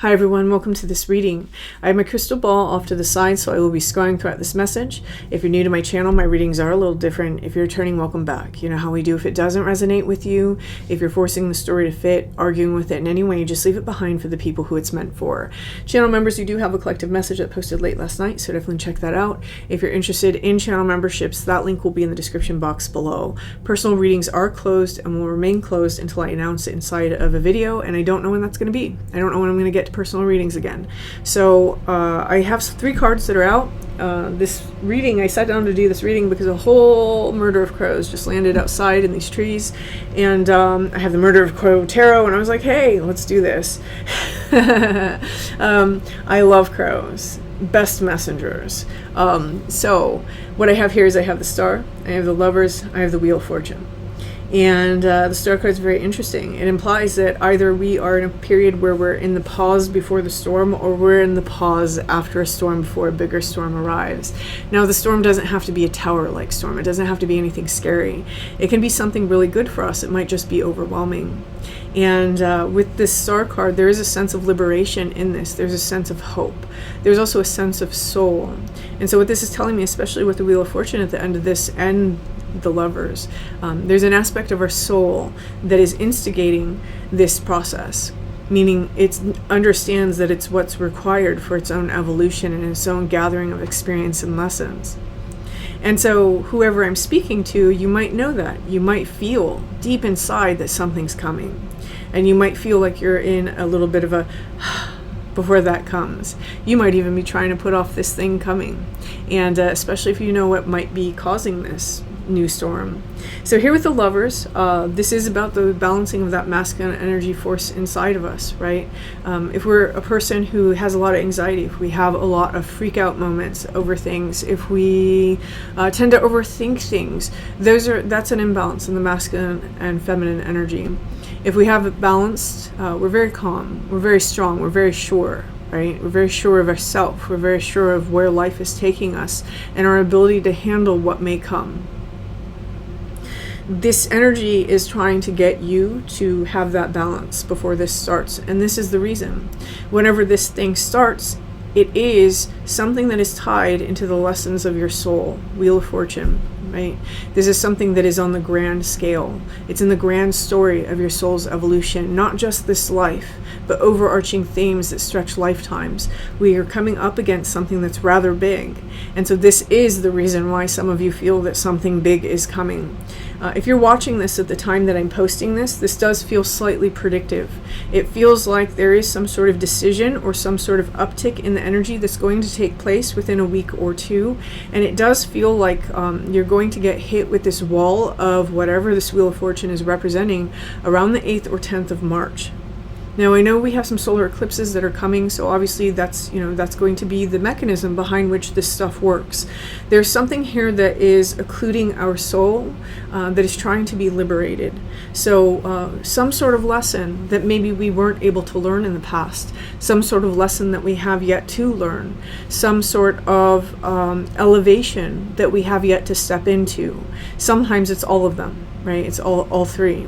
Hi everyone, welcome to this reading. I have my crystal ball off to the side, so I will be scrying throughout this message. If you're new to my channel, my readings are a little different. If you're returning, welcome back. You know how we do. If it doesn't resonate with you, if you're forcing the story to fit, arguing with it in any way, just leave it behind for the people who it's meant for. Channel members, you do have a collective message that posted late last night, so definitely check that out. If you're interested in channel memberships, that link will be in the description box below. Personal readings are closed and will remain closed until I announce it inside of a video, and I don't know when that's going to be. I don't know when I'm going to get to personal readings again. So I have 3 cards that are out. This reading, I sat down to do this reading because a whole murder of crows just landed outside in these trees, and I have the Murder of Crow Tarot, and I was like, hey, let's do this. I love crows. Best messengers. So what I have here is I have the Star, I have the Lovers, I have the Wheel of Fortune. And the Star card is very interesting. It implies that either we are in a period where we're in the pause before the storm, or we're in the pause after a storm before a bigger storm arrives. Now, the storm doesn't have to be a tower-like storm. It doesn't have to be anything scary. It can be something really good for us. It might just be overwhelming. And with this Star card, there is a sense of liberation in this. There's a sense of hope. There's also a sense of soul. And so what this is telling me, especially with the Wheel of Fortune at the end of this and the Lovers, there's an aspect of our soul that is instigating this process, meaning it understands that it's what's required for its own evolution and its own gathering of experience and lessons. And so whoever I'm speaking to, you might know that. You might feel deep inside that something's coming, and you might feel like you're in a little bit of a before that comes. You might even be trying to put off this thing coming, and especially if you know what might be causing this new storm. So here with the Lovers, this is about the balancing of that masculine energy force inside of us, right? If we're a person who has a lot of anxiety, if we have a lot of freak out moments over things, if we tend to overthink things, that's an imbalance in the masculine and feminine energy. If we have it balanced, we're very calm, we're very strong, we're very sure, right? We're very sure of ourselves, we're very sure of where life is taking us and our ability to handle what may come. This energy is trying to get you to have that balance before this starts, and this is the reason. Whenever this thing starts, it is something that is tied into the lessons of your soul. Wheel of Fortune, right? This is something that is on the grand scale. It's in the grand story of your soul's evolution, not just this life, but overarching themes that stretch lifetimes. We are coming up against something that's rather big, and so this is the reason why some of you feel that something big is coming. If you're watching this at the time that I'm posting this, this does feel slightly predictive. It feels like there is some sort of decision or some sort of uptick in the energy that's going to take place within a week or two, and it does feel like you're going to get hit with this wall of whatever this Wheel of Fortune is representing around the 8th or 10th of March. Now, I know we have some solar eclipses that are coming, so obviously that's going to be the mechanism behind which this stuff works. There's something here that is occluding our soul, that is trying to be liberated. So some sort of lesson that maybe we weren't able to learn in the past, some sort of lesson that we have yet to learn, some sort of elevation that we have yet to step into. Sometimes it's all of them, right? It's all 3.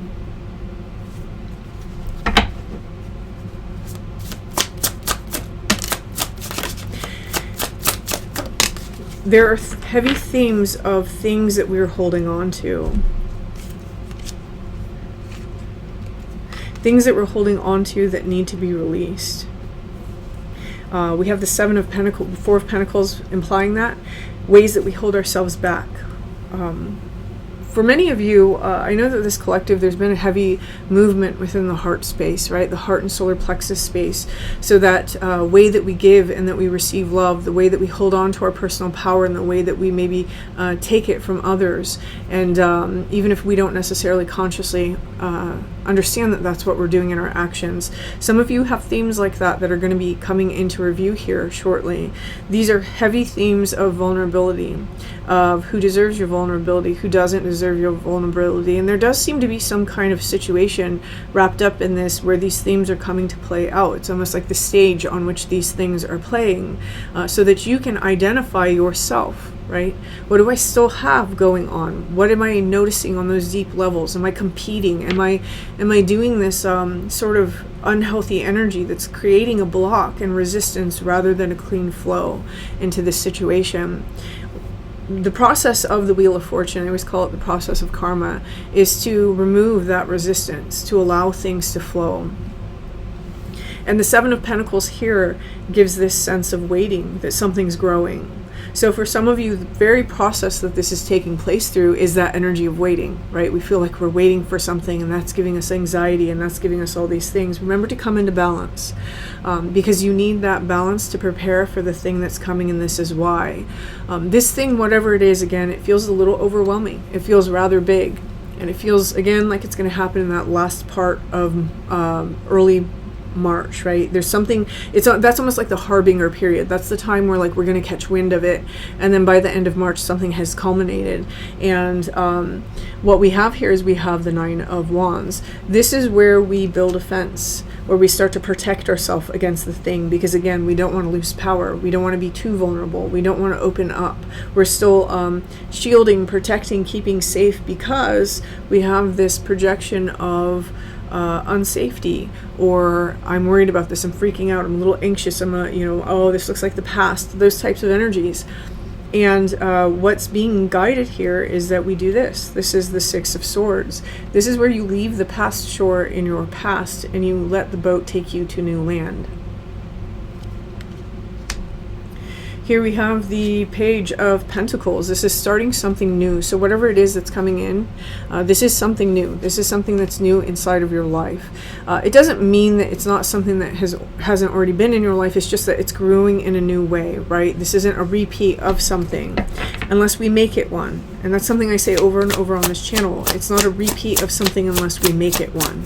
There are heavy themes of things that we're holding on to. Things that we're holding on to that need to be released. We have the 7 of Pentacles, 4 of Pentacles implying that. Ways that we hold ourselves back. For many of you, I know that this collective, there's been a heavy movement within the heart space, right? The heart and solar plexus space. So that way that we give and that we receive love, the way that we hold on to our personal power, and the way that we maybe take it from others. And even if we don't necessarily consciously understand that that's what we're doing in our actions, some of you have themes like that are going to be coming into review here shortly. These are heavy themes of vulnerability, of who deserves your vulnerability, who doesn't deserve your vulnerability. And there does seem to be some kind of situation wrapped up in this where these themes are coming to play out. It's almost like the stage on which these things are playing, so that you can identify yourself right? What do I still have going on? What am I noticing on those deep levels? Am I competing? Am I doing this sort of unhealthy energy that's creating a block and resistance rather than a clean flow into this situation? The process of the Wheel of Fortune, I always call it the process of karma, is to remove that resistance, to allow things to flow. And the Seven of Pentacles here gives this sense of waiting, that something's growing. So for some of you, the very process that this is taking place through is that energy of waiting, right? We feel like we're waiting for something, and that's giving us anxiety, and that's giving us all these things. Remember to come into balance, because you need that balance to prepare for the thing that's coming, and this is why. This thing, whatever it is, again, it feels a little overwhelming. It feels rather big, and it feels, again, like it's going to happen in that last part of early March, right? There's something, that's almost like the harbinger period. That's the time where like we're going to catch wind of it, and then by the end of March something has culminated. And what we have here is we have the Nine of Wands. This is where we build a fence, where we start to protect ourselves against the thing, because again, we don't want to lose power, we don't want to be too vulnerable, we don't want to open up. We're still shielding, protecting, keeping safe, because we have this projection of unsafety, or I'm worried about this, I'm freaking out, I'm a little anxious, I'm oh, this looks like the past, those types of energies. And what's being guided here is that we do this. This is the Six of Swords. This is where you leave the past shore in your past and you let the boat take you to new land. Here we have the Page of Pentacles. This is starting something new. So whatever it is that's coming in, this is something new. This is something that's new inside of your life. It doesn't mean that it's not something that hasn't already been in your life. It's just that it's growing in a new way, right? This isn't a repeat of something unless we make it one. And that's something I say over and over on this channel. It's not a repeat of something unless we make it one.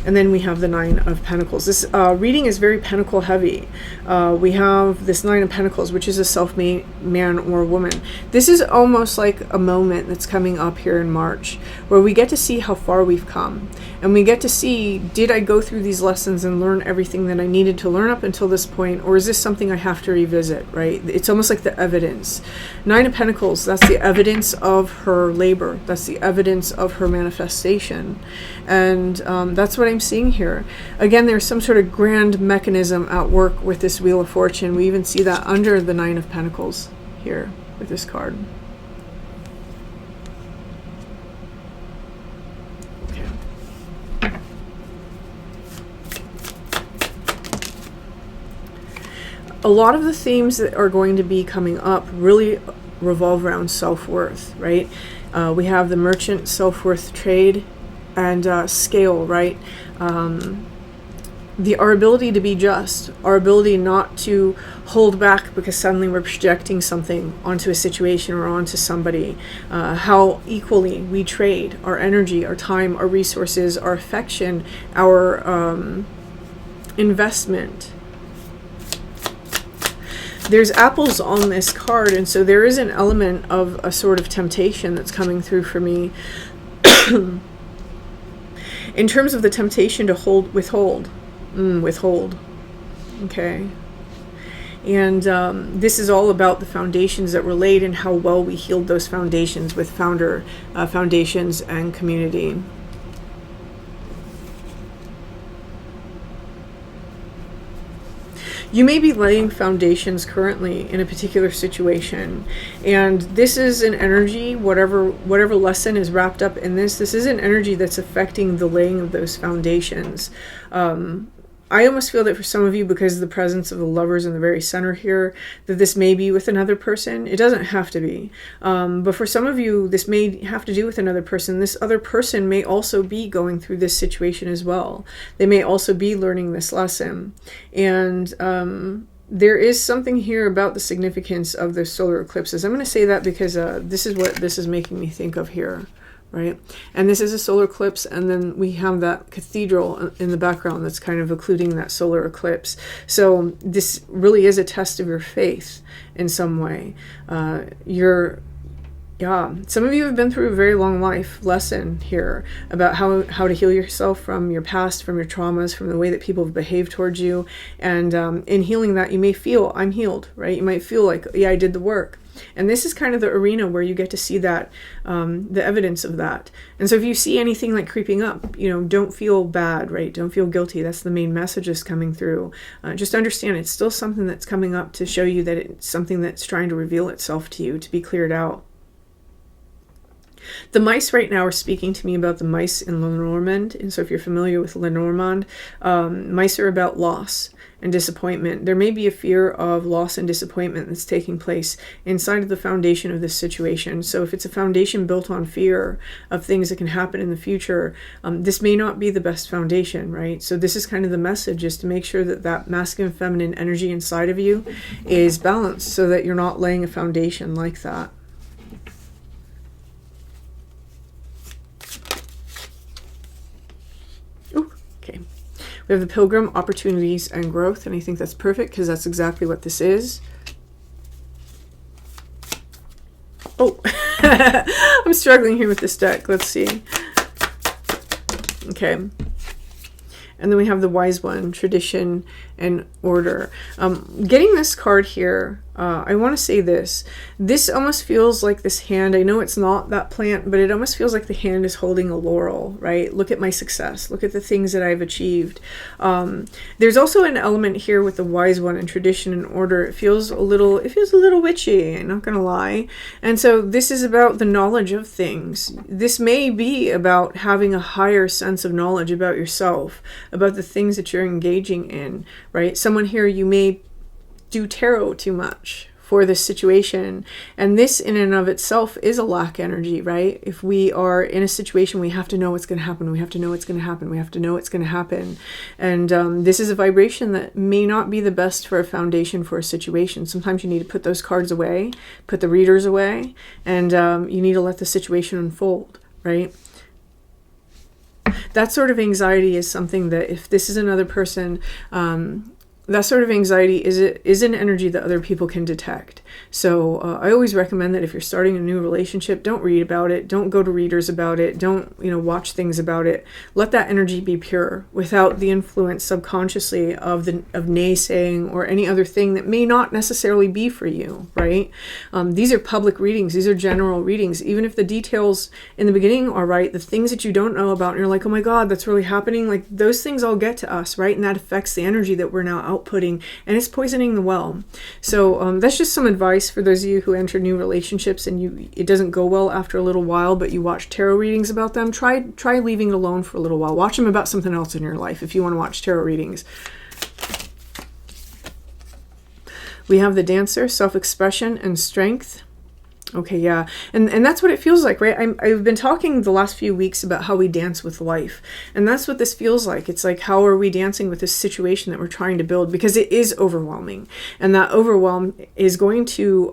And then we have the Nine of Pentacles. This reading is very pentacle heavy. We have this Nine of Pentacles, which is a self-made man or woman. This is almost like a moment that's coming up here in March, where we get to see how far we've come. And we get to see, did I go through these lessons and learn everything that I needed to learn up until this point? Or is this something I have to revisit, right? It's almost like the evidence. Nine of Pentacles, that's the evidence of her labor. That's the evidence of her manifestation. And that's what I'm seeing here. Again, there's some sort of grand mechanism at work with this Wheel of Fortune. We even see that under the Nine of Pentacles here with this card. A lot of the themes that are going to be coming up really revolve around self-worth, right? We have the merchant, self-worth, trade, and scale, right? Our ability to be just, our ability not to hold back because suddenly we're projecting something onto a situation or onto somebody. How equally we trade our energy, our time, our resources, our affection, our investment. There's apples on this card, and so there is an element of a sort of temptation that's coming through for me. In terms of the temptation to withhold. Okay. And this is all about the foundations that were laid and how well we healed those foundations with foundations and community. You may be laying foundations currently in a particular situation, and this is an energy, whatever lesson is wrapped up in this is an energy that's affecting the laying of those foundations. I almost feel that for some of you, because of the presence of the Lovers in the very center here, that this may be with another person. It doesn't have to be. But for some of you, this may have to do with another person. This other person may also be going through this situation as well. They may also be learning this lesson. And there is something here about the significance of the solar eclipses. I'm going to say that because this is what this is making me think of here. Right? And this is a solar eclipse, and then we have that cathedral in the background that's kind of occluding that solar eclipse. So this really is a test of your faith in some way. Yeah, some of you have been through a very long life lesson here about how to heal yourself from your past, from your traumas, from the way that people have behaved towards you. And in healing that, you may feel, I'm healed, right? You might feel like, yeah, I did the work. And this is kind of the arena where you get to see that, the evidence of that. And so if you see anything like creeping up, don't feel bad, right? Don't feel guilty. That's the main message that's coming through. Just understand it's still something that's coming up to show you that it's something that's trying to reveal itself to you, to be cleared out. The mice right now are speaking to me about the mice in Lenormand. And so if you're familiar with Lenormand, mice are about loss and disappointment. There may be a fear of loss and disappointment that's taking place inside of the foundation of this situation. So if it's a foundation built on fear of things that can happen in the future, this may not be the best foundation, right? So this is kind of the message, is to make sure that that masculine feminine energy inside of you is balanced so that you're not laying a foundation like that. We have the Pilgrim, opportunities and growth, and I think that's perfect because that's exactly what this is. Oh, I'm struggling here with this deck. Let's see. Okay. And then we have the Wise One, tradition and order. Getting this card here, I want to say this. This almost feels like this hand. I know it's not that plant, but it almost feels like the hand is holding a laurel, right? Look at my success. Look at the things that I've achieved. There's also an element here with the Wise One and tradition and order. It feels a little witchy, I'm not going to lie. And so this is about the knowledge of things. This may be about having a higher sense of knowledge about yourself, about the things that you're engaging in, right? Someone here, you may do tarot too much for this situation, and this in and of itself is a lack energy, right? If we are in a situation, we have to know what's going to happen, we have to know what's going to happen, we have to know what's going to happen, and this is a vibration that may not be the best for a foundation for a situation. Sometimes you need to put those cards away, put the readers away, and you need to let the situation unfold, right? That sort of anxiety is something that if this is another person, that sort of anxiety is an energy that other people can detect. So I always recommend that if you're starting a new relationship, don't read about it. Don't go to readers about it. Don't, watch things about it. Let that energy be pure without the influence subconsciously of naysaying or any other thing that may not necessarily be for you, right? These are public readings. These are general readings. Even if the details in the beginning are right, the things that you don't know about and you're like, oh my God, that's really happening. Like those things all get to us, right? And that affects the energy that we're now outputting, and it's poisoning the well. So that's just some advice for those of you who enter new relationships and it doesn't go well after a little while, but you watch tarot readings about them. Try leaving it alone for a little while. Watch them about something else in your life if you want to watch tarot readings. We have the Dancer, self-expression and strength. Okay, yeah. And that's what it feels like, right? I've been talking the last few weeks about how we dance with life. And that's what this feels like. It's like, how are we dancing with this situation that we're trying to build? Because it is overwhelming. And that overwhelm is going to,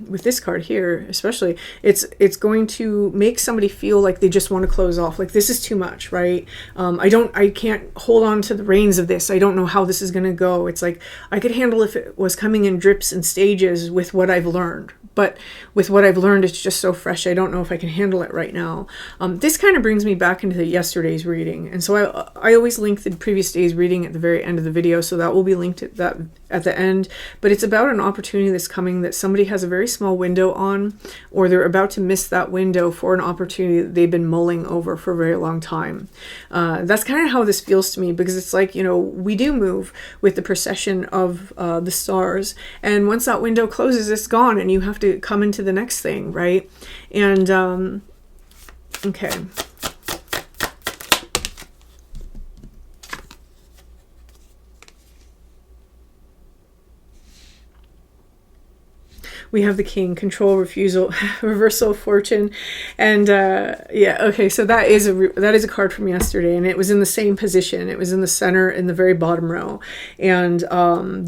with this card here especially, it's going to make somebody feel like they just want to close off. Like, this is too much, right? I can't hold on to the reins of this. I don't know how this is going to go. It's like, I could handle if it was coming in drips and stages with what I've learned. But with what I've learned, it's just so fresh. I don't know if I can handle it right now. This kind of brings me back into yesterday's reading. And so I always link the previous day's reading at the very end of the video. So that will be linked at the end. But it's about an opportunity that's coming that somebody has a very small window on, or they're about to miss that window for an opportunity that they've been mulling over for a very long time. That's kind of how this feels to me, because it's like, we do move with the procession of the stars. And once that window closes, it's gone, and you have to come into the next thing, right? And okay. We have the King, control, refusal, reversal of fortune, and yeah, okay. So that is a card from yesterday, and it was in the same position. It was in the center, in the very bottom row, and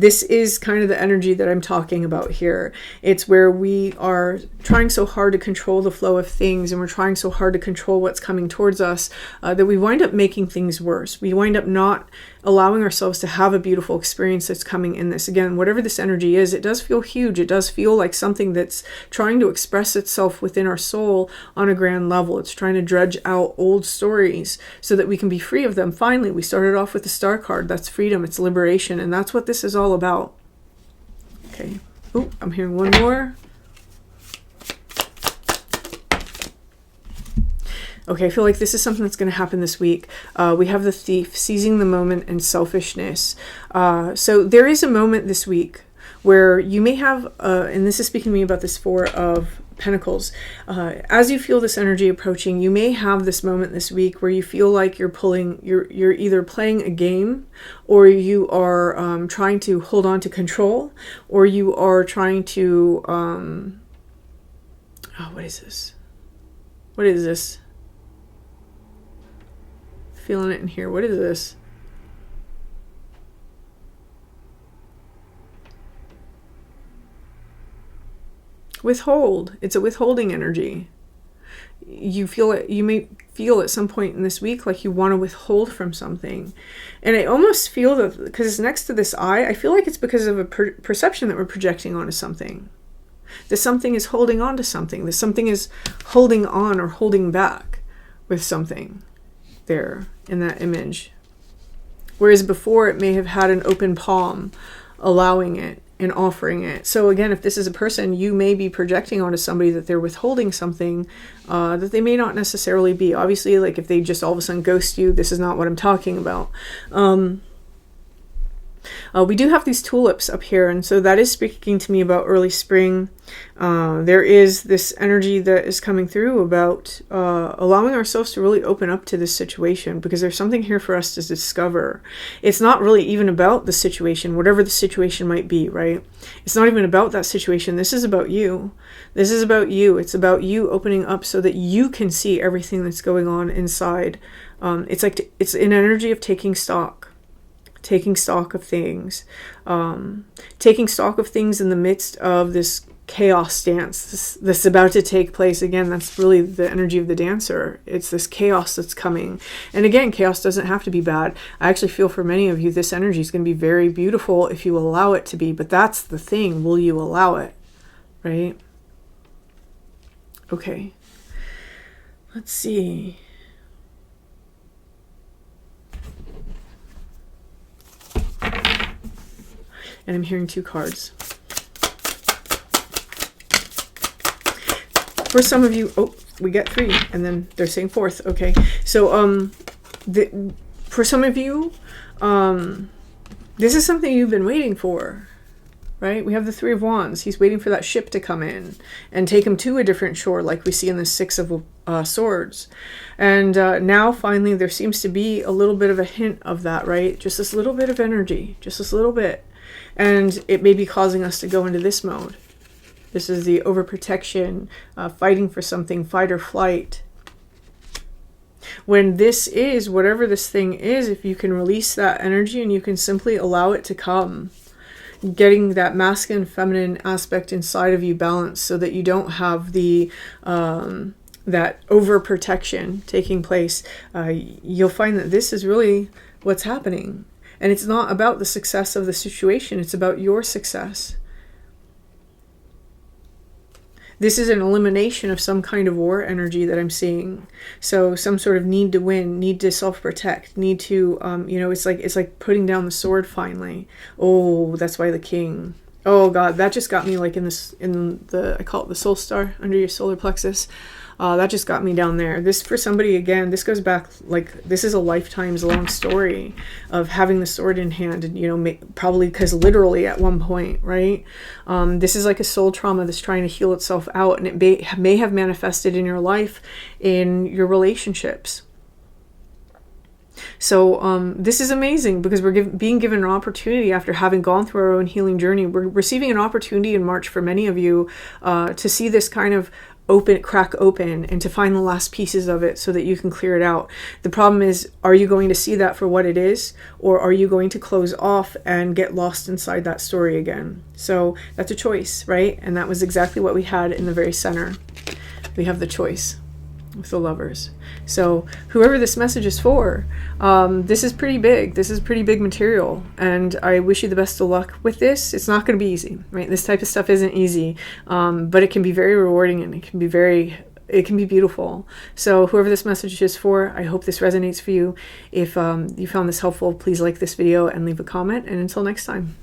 this is kind of the energy that I'm talking about here. It's where we are trying so hard to control the flow of things, and we're trying so hard to control what's coming towards us that we wind up making things worse. We wind up not allowing ourselves to have a beautiful experience that's coming in this. Again, whatever this energy is, it does feel huge. It does feel like like something that's trying to express itself within our soul on a grand level. It's trying to dredge out old stories so that we can be free of them. Finally, we started off with the star card. That's freedom. It's liberation. And that's what this is all about. Okay. Oh, I'm hearing one more. Okay, I feel like this is something that's going to happen this week. We have the Thief, seizing the moment and selfishness. So there is a moment this week where you may have, and this is speaking to me about this Four of Pentacles. As you feel this energy approaching, you may have this moment this week where you feel like you're either playing a game, or you are trying to hold on to control, or you are trying to, what is this? What is this? Feeling it in here. What is this? Withhold. It's a withholding energy. You feel it. You may feel at some point in this week like you want to withhold from something. And I almost feel that because it's next to this eye, I feel like it's because of a perception that we're projecting onto something. That something is holding on to something. That something is holding on or holding back with something there in that image. Whereas before it may have had an open palm allowing it and offering it. So again, if this is a person, you may be projecting onto somebody that they're withholding something that they may not necessarily be. Obviously, like if they just all of a sudden ghost you, this is not what I'm talking about. We do have these tulips up here, and so that is speaking to me about early spring. There is this energy that is coming through about allowing ourselves to really open up to this situation, because there's something here for us to discover. It's not really even about the situation, whatever the situation might be, right? It's not even about that situation. This is about you. This is about you. It's about you opening up so that you can see everything that's going on inside. It's an energy of taking stock. Taking stock of things, taking stock of things in the midst of this chaos dance that's about to take place. Again, that's really the energy of the dancer. It's this chaos that's coming. And again, chaos doesn't have to be bad. I actually feel for many of you, this energy is going to be very beautiful if you allow it to be. But that's the thing. Will you allow it? Right? Okay. Let's see. And I'm hearing two cards. For some of you, oh, we get three, and then they're saying fourth. Okay, so for some of you, this is something you've been waiting for, right? We have the Three of Wands. He's waiting for that ship to come in and take him to a different shore, like we see in the Six of Swords. And now finally there seems to be a little bit of a hint of that, right? Just this little bit of energy, just this little bit. And it may be causing us to go into this mode. This is the overprotection, fighting for something, fight or flight. When this is, whatever this thing is, if you can release that energy and you can simply allow it to come, getting that masculine, feminine aspect inside of you balanced so that you don't have the that overprotection taking place, you'll find that this is really what's happening. And it's not about the success of the situation. It's about your success. This is an elimination of some kind of war energy that I'm seeing. So some sort of need to win, need to self-protect, need to, it's like putting down the sword finally. Oh, that's why the king. Oh God, that just got me like I call it the soul star under your solar plexus. That just got me down there. This, for somebody, again, this goes back, like, this is a lifetime's long story of having the sword in hand, and, probably because literally at one point, right? This is like a soul trauma that's trying to heal itself out, and it may have manifested in your life, in your relationships. So this is amazing because we're being given an opportunity after having gone through our own healing journey. We're receiving an opportunity in March for many of you to see this kind of crack open and to find the last pieces of it so that you can clear it out. The problem is, are you going to see that for what it is, or are you going to close off and get lost inside that story again? So that's a choice, right? And that was exactly what we had in the very center. We have the choice. with the Lovers. So whoever this message is for, this is pretty big. This is pretty big material, and I wish you the best of luck with this. It's not going to be easy, right? This type of stuff isn't easy, but it can be very rewarding, and it can be beautiful. So whoever this message is for, I hope this resonates for you. If you found this helpful, please like this video and leave a comment. And until next time.